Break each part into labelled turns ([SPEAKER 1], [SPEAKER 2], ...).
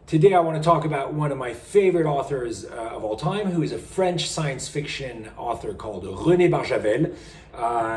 [SPEAKER 1] Today I want to talk about one of my favorite authors of all time, who is a French science fiction author called René Barjavel.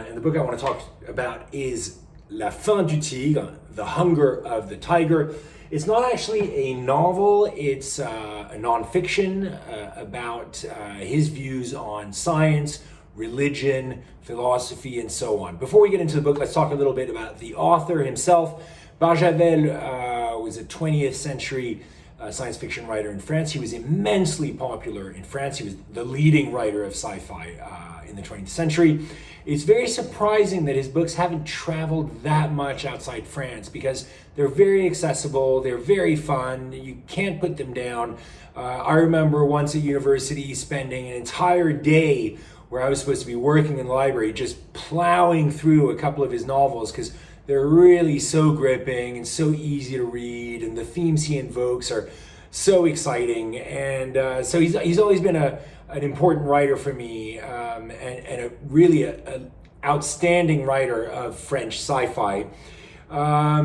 [SPEAKER 1] And the book I want to talk about is La faim du tigre, The Hunger of the Tiger. It's not actually a novel, it's a nonfiction about his views on science, religion, philosophy, and so on. Before we get into the book, let's talk a little bit about the author himself. Barjavel was a 20th century science fiction writer in France. He was immensely popular in France. He was the leading writer of sci-fi in the 20th century. It's very surprising that his books haven't traveled that much outside France because they're very accessible, they're very fun, you can't put them down. I remember once at university spending an entire day where I was supposed to be working in the library just plowing through a couple of his novels because they're really so gripping and so easy to read, and the themes he invokes are so exciting. And so he's always been an important writer for me, and a really an outstanding writer of French sci-fi.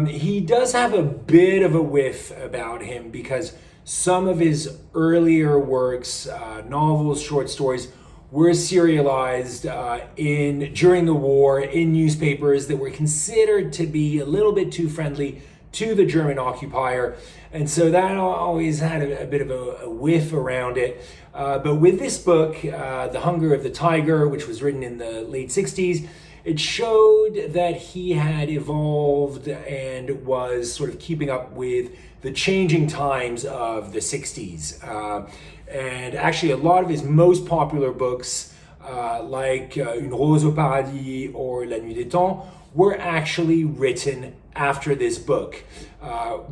[SPEAKER 1] He does have a bit of a whiff about him because some of his earlier works, novels, short stories, were serialized during the war in newspapers that were considered to be a little bit too friendly to the German occupier. And so that always had a bit of a whiff around it. But with this book, The Hunger of the Tiger, which was written in the late 60s, it showed that he had evolved and was sort of keeping up with the changing times of the 60s. And actually, a lot of his most popular books, like Une Rose au Paradis or La Nuit des Temps, were actually written after this book.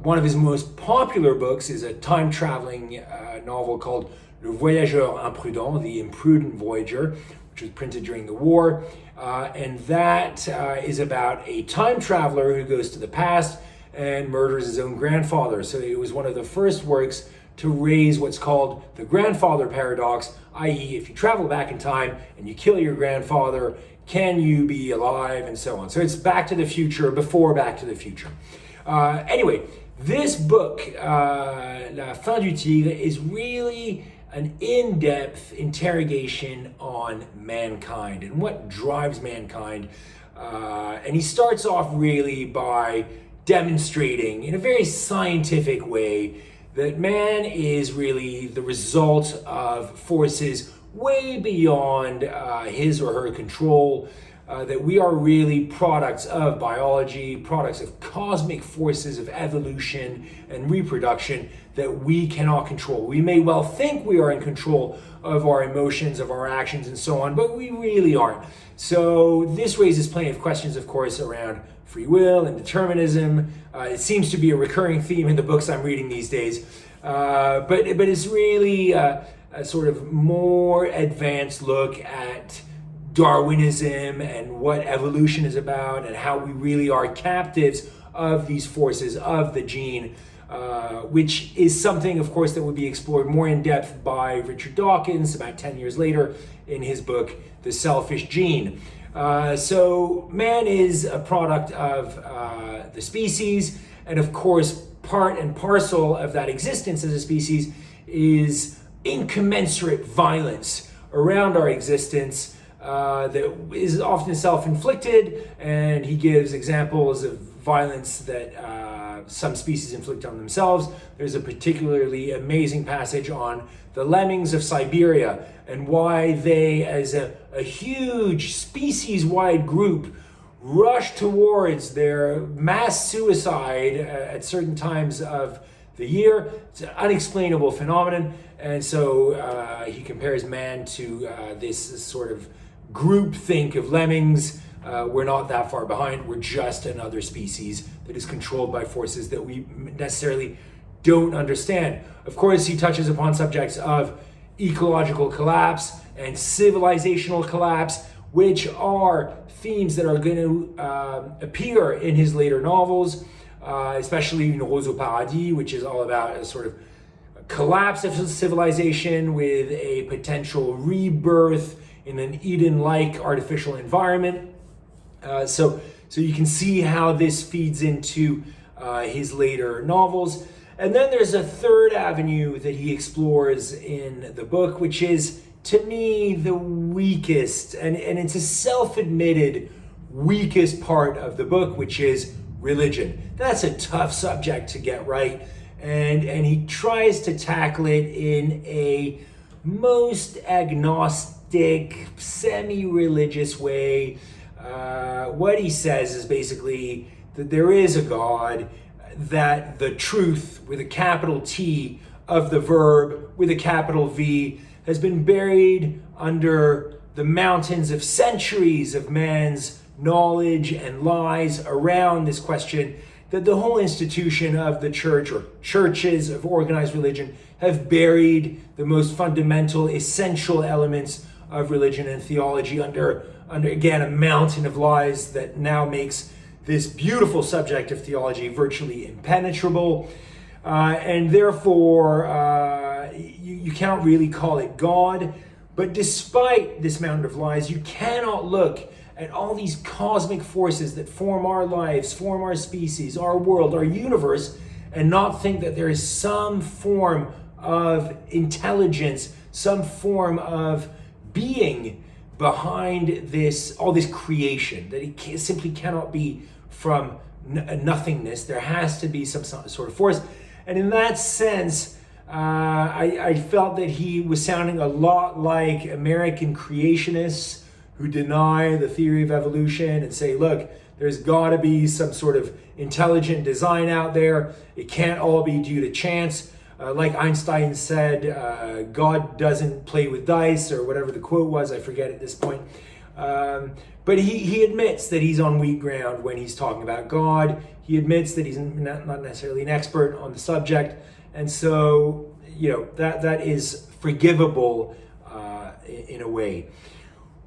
[SPEAKER 1] One of his most popular books is a time-traveling novel called Le Voyageur Imprudent, The Imprudent Voyager, which was printed during the war. And that is about a time traveler who goes to the past and murders his own grandfather. So it was one of the first works to raise what's called the grandfather paradox, i.e. if you travel back in time and you kill your grandfather, can you be alive, and so on. So it's Back to the Future before Back to the Future. Anyway, this book, La faim du tigre, is really an in-depth interrogation on mankind and what drives mankind. And he starts off really by demonstrating in a very scientific way that man is really the result of forces way beyond his or her control, that we are really products of biology, products of cosmic forces of evolution and reproduction that we cannot control. We may well think we are in control of our emotions, of our actions, and so on, but we really aren't. So this raises plenty of questions, of course, around free will and determinism. It seems to be a recurring theme in the books I'm reading these days. But it's really a sort of more advanced look at Darwinism and what evolution is about and how we really are captives of these forces of the gene, which is something, of course, that would be explored more in depth by Richard Dawkins about 10 years later in his book, The Selfish Gene. So man is a product of the species, and of course, part and parcel of that existence as a species is incommensurate violence around our existence that is often self-inflicted, and he gives examples of violence that some species inflict on themselves. There's a particularly amazing passage on the lemmings of Siberia and why they, as a huge species-wide group, rush towards their mass suicide at certain times of the year. It's an unexplainable phenomenon. And so he compares man to this sort of group think of lemmings. We're not that far behind. We're just another species that is controlled by forces that we necessarily don't understand. Of course, he touches upon subjects of ecological collapse and civilizational collapse, which are themes that are going to appear in his later novels, especially Une Rose au Paradis, which is all about a sort of collapse of civilization with a potential rebirth in an Eden-like artificial environment. So you can see how this feeds into his later novels. And then there's a third avenue that he explores in the book, which is, to me, the weakest, and it's a self-admitted weakest part of the book, which is religion. That's a tough subject to get right, and he tries to tackle it in a most agnostic, semi-religious way. What he says is basically that there is a God, that the truth with a capital T of the verb with a capital V has been buried under the mountains of centuries of man's knowledge and lies around this question, that the whole institution of the church, or churches of organized religion, have buried the most fundamental, essential elements of religion and theology under again, a mountain of lies that now makes this beautiful subject of theology virtually impenetrable. And therefore, you cannot really call it God. But despite this mountain of lies, you cannot look at all these cosmic forces that form our lives, form our species, our world, our universe, and not think that there is some form of intelligence, some form of being behind all this creation, that it simply cannot be from nothingness. There has to be some sort of force. And in that sense, I felt that he was sounding a lot like American creationists who deny the theory of evolution and say, look, there's got to be some sort of intelligent design out there. It can't all be due to chance. Like Einstein said, God doesn't play with dice, or whatever the quote was, I forget at this point. But he admits that he's on weak ground when he's talking about God. He admits that he's not necessarily an expert on the subject. And so, that is forgivable in a way.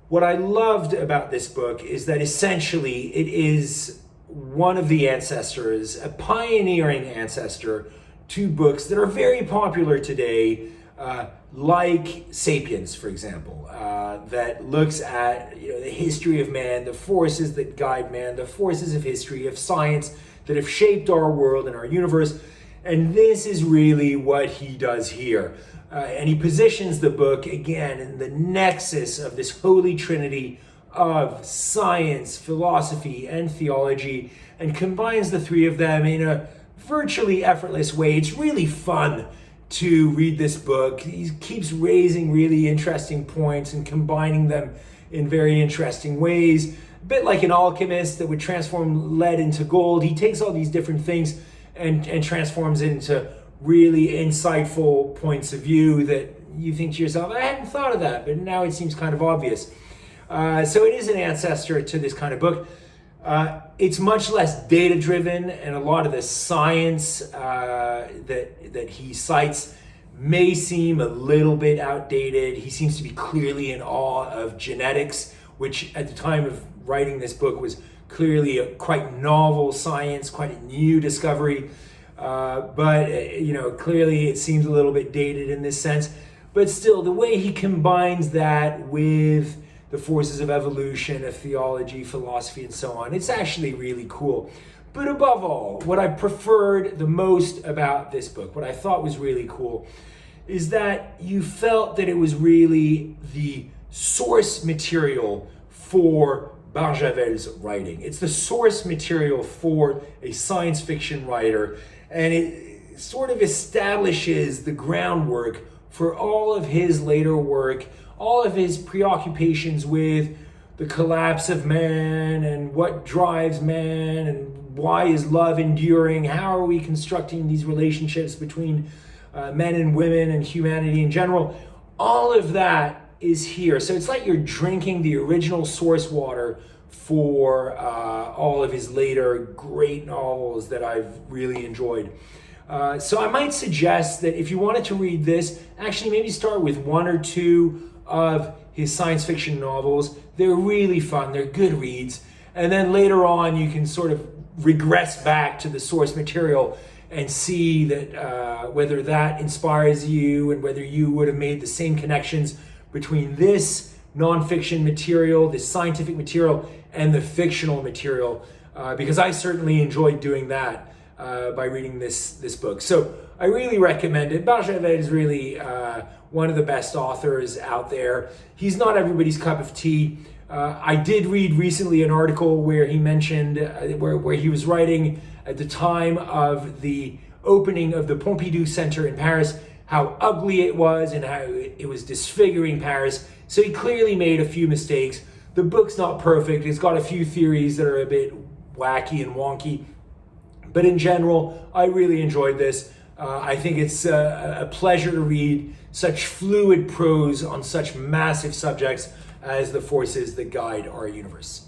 [SPEAKER 1] What I loved about this book is that essentially it is one of the ancestors, a pioneering ancestor, to books that are very popular today, like *Sapiens*, for example, that looks at the history of man, the forces that guide man, the forces of history, of science that have shaped our world and our universe. And this is really what he does here. And he positions the book, again, in the nexus of this holy trinity of science, philosophy, and theology, and combines the three of them in a virtually effortless way. It's really fun to read this book. He keeps raising really interesting points and combining them in very interesting ways. A bit like an alchemist that would transform lead into gold. He takes all these different things and transforms it into really insightful points of view that you think to yourself, I hadn't thought of that, but now it seems kind of obvious. So it is an ancestor to this kind of book. It's much less data-driven, and a lot of the science that he cites may seem a little bit outdated. He seems to be clearly in awe of genetics, which at the time of writing this book was clearly a quite novel science, quite a new discovery. But clearly it seems a little bit dated in this sense. But still, the way he combines that with the forces of evolution, of theology, philosophy, and so on, it's actually really cool. But above all, what I preferred the most about this book, what I thought was really cool, is that you felt that it was really the source material for Barjavel's writing. It's the source material for a science fiction writer, and it sort of establishes the groundwork for all of his later work, all of his preoccupations with the collapse of man and what drives man and why is love enduring, how are we constructing these relationships between men and women and humanity in general. All of that is here. So it's like you're drinking the original source water for all of his later great novels that I've really enjoyed. So I might suggest that if you wanted to read this, actually maybe start with one or two of his science fiction novels. They're really fun, they're good reads. And then later on you can sort of regress back to the source material and see that whether that inspires you and whether you would have made the same connections between this nonfiction material, this scientific material, and the fictional material, because I certainly enjoyed doing that by reading this book. So I really recommend it. Barjavel is really one of the best authors out there. He's not everybody's cup of tea. I did read recently an article where he mentioned, where he was writing at the time of the opening of the Pompidou Center in Paris, how ugly it was and how it was disfiguring Paris. So he clearly made a few mistakes. The book's not perfect. It's got a few theories that are a bit wacky and wonky. But in general, I really enjoyed this. I think it's a pleasure to read such fluid prose on such massive subjects as the forces that guide our universe.